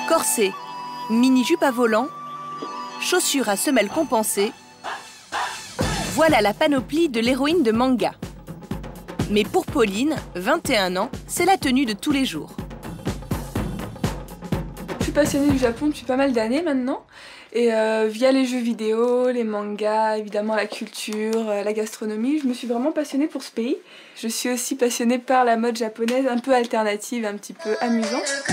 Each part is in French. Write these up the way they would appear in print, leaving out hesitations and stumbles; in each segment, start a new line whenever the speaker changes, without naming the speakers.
Corset, mini-jupe à volant, chaussures à semelles compensées. Voilà la panoplie de l'héroïne de manga. Mais pour Pauline, 21 ans, c'est la tenue de tous les jours.
Je suis passionnée du Japon depuis pas mal d'années maintenant. Et via les jeux vidéo, les mangas, évidemment la culture, la gastronomie, je me suis vraiment passionnée pour ce pays. Je suis aussi passionnée par la mode japonaise, un peu alternative, un petit peu amusante.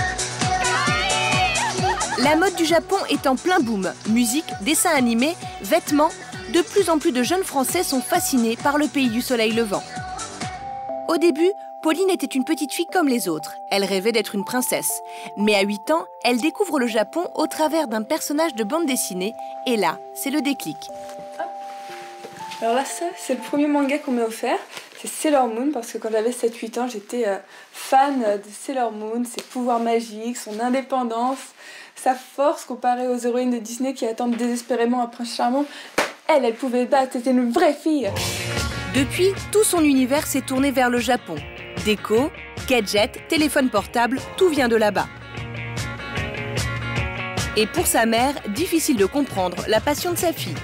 La mode du Japon est en plein boom. Musique, dessins animés, vêtements, de plus en plus de jeunes Français sont fascinés par le pays du soleil levant. Au début, Pauline était une petite fille comme les autres. Elle rêvait d'être une princesse. Mais à 8 ans, elle découvre le Japon au travers d'un personnage de bande dessinée. Et là, c'est le déclic.
Alors là, ça, c'est le premier manga qu'on m'a offert. C'est Sailor Moon, parce que quand j'avais 7-8 ans, j'étais fan de Sailor Moon, ses pouvoirs magiques, son indépendance, sa force comparée aux héroïnes de Disney qui attendent désespérément un prince charmant. Elle pouvait battre, c'était une vraie fille.
Depuis, tout son univers s'est tourné vers le Japon. Déco, gadgets, téléphone portable, tout vient de là-bas. Et pour sa mère, difficile de comprendre la passion de sa fille.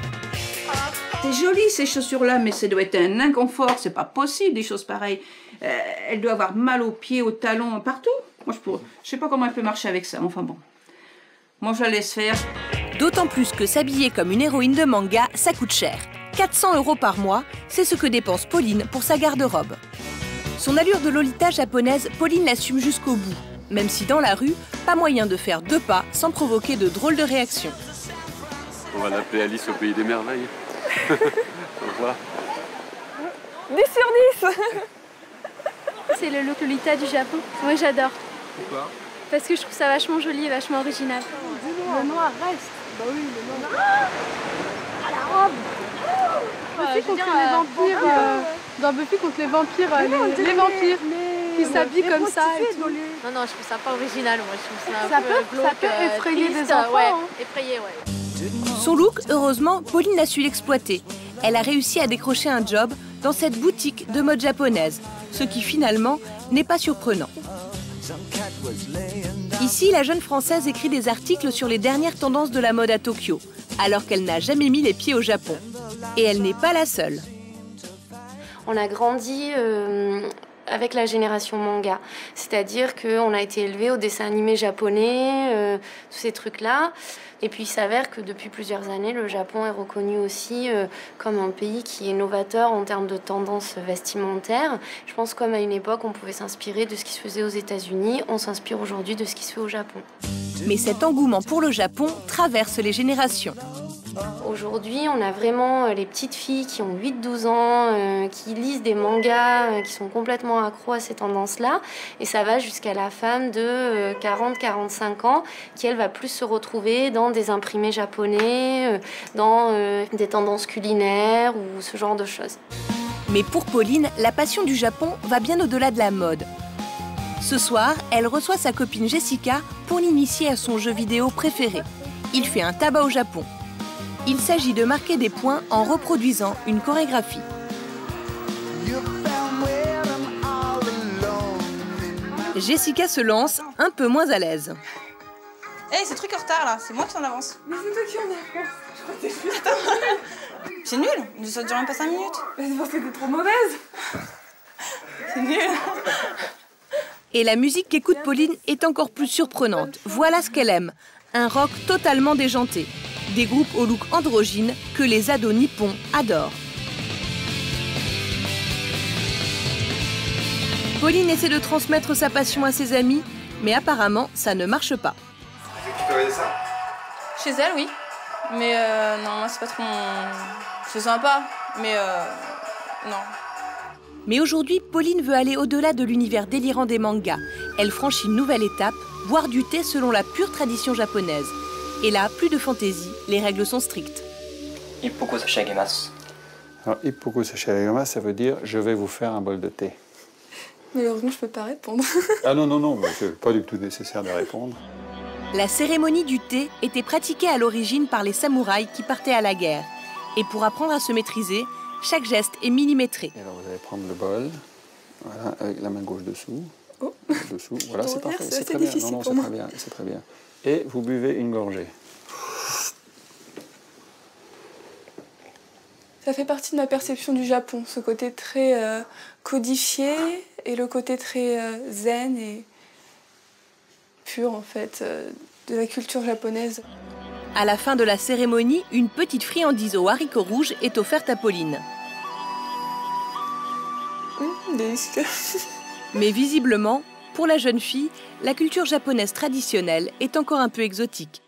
C'est joli ces chaussures-là, mais ça doit être un inconfort, c'est pas possible des choses pareilles. Elle doit avoir mal aux pieds, aux talons, partout. Moi je sais pas comment elle peut marcher avec ça, enfin bon. Moi je la laisse faire.
D'autant plus que s'habiller comme une héroïne de manga, ça coûte cher. 400 € par mois, c'est ce que dépense Pauline pour sa garde-robe. Son allure de Lolita japonaise, Pauline l'assume jusqu'au bout. Même si dans la rue, pas moyen de faire 2 pas sans provoquer de drôles de réactions.
On va l'appeler Alice au pays des merveilles. Au revoir.
10 sur 10.
C'est le look Lolita du Japon. Moi j'adore.
Pourquoi?
Parce que je trouve ça vachement joli et vachement original.
Le noir reste. Bah oui, le noir. Ah, la robe. Buffy contre les vampires. Dans Buffy contre les vampires, les vampires qui s'habillent comme ça.
Non, je trouve ça pas original. Moi, je trouve ça un peu glauque,
ça peut effrayer
triste,
des enfants.
Ouais,
Hein.
effrayer, ouais.
Son look, heureusement, Pauline a su l'exploiter. Elle a réussi à décrocher un job dans cette boutique de mode japonaise, ce qui finalement n'est pas surprenant. Ici, la jeune Française écrit des articles sur les dernières tendances de la mode à Tokyo, alors qu'elle n'a jamais mis les pieds au Japon. Et elle n'est pas la seule.
On a grandi avec la génération manga, c'est-à-dire qu'on a été élevé au dessin animé japonais, tous ces trucs-là. Et puis il s'avère que depuis plusieurs années, le Japon est reconnu aussi comme un pays qui est novateur en termes de tendances vestimentaires. Je pense comme à une époque, on pouvait s'inspirer de ce qui se faisait aux États-Unis, on s'inspire aujourd'hui de ce qui se fait au Japon.
Mais cet engouement pour le Japon traverse les générations.
Aujourd'hui, on a vraiment les petites filles qui ont 8-12 ans, qui lisent des mangas, qui sont complètement accros à ces tendances-là. Et ça va jusqu'à la femme de 40-45 ans, qui, elle, va plus se retrouver dans des imprimés japonais, dans des tendances culinaires ou ce genre de choses.
Mais pour Pauline, la passion du Japon va bien au-delà de la mode. Ce soir, elle reçoit sa copine Jessica pour l'initier à son jeu vidéo préféré. Il fait un tabac au Japon. Il s'agit de marquer des points en reproduisant une chorégraphie. Jessica se lance, un peu moins à l'aise.
Hey, c'est truc en retard là, c'est moi qui en avance.
Mais c'est toi qui en avance. Je crois que t'es juste.
C'est nul, ça dure même pas 5 minutes.
Mais c'est parce que t'es trop mauvaise.
C'est nul.
Et la musique qu'écoute Pauline est encore plus surprenante. Voilà ce qu'elle aime, un rock totalement déjanté. Des groupes au look androgyne que les ados nippons adorent. Pauline essaie de transmettre sa passion à ses amis, mais apparemment, ça ne marche pas.
Tu peux regarder ça?
Chez elle, oui. Mais non, moi c'est pas trop mon... C'est sympa, mais non.
Mais aujourd'hui, Pauline veut aller au-delà de l'univers délirant des mangas. Elle franchit une nouvelle étape, boire du thé selon la pure tradition japonaise. Et là, plus de fantaisie, les règles sont strictes.
Ippoku sashiagemasu.
Alors, ippoku sashiagemasu, ça veut dire « je vais vous faire un bol de thé ».
Malheureusement, je peux pas répondre.
Ah non, c'est pas du tout nécessaire de répondre.
La cérémonie du thé était pratiquée à l'origine par les samouraïs qui partaient à la guerre. Et pour apprendre à se maîtriser, chaque geste est millimétré.
Et alors vous allez prendre le bol, voilà, avec la main gauche dessous.
Oh.
dessous. Voilà, c'est parfait,
c'est
c'est
assez
très bien.
difficile
Non,
pour
c'est
moi.
très bien, c'est très bien. Et vous buvez une gorgée.
Ça fait partie de ma perception du Japon, ce côté très codifié et le côté très zen et pur en fait de la culture japonaise.
À la fin de la cérémonie, une petite friandise aux haricots rouges est offerte à Pauline.
Délicieux.
Mais visiblement, pour la jeune fille, la culture japonaise traditionnelle est encore un peu exotique.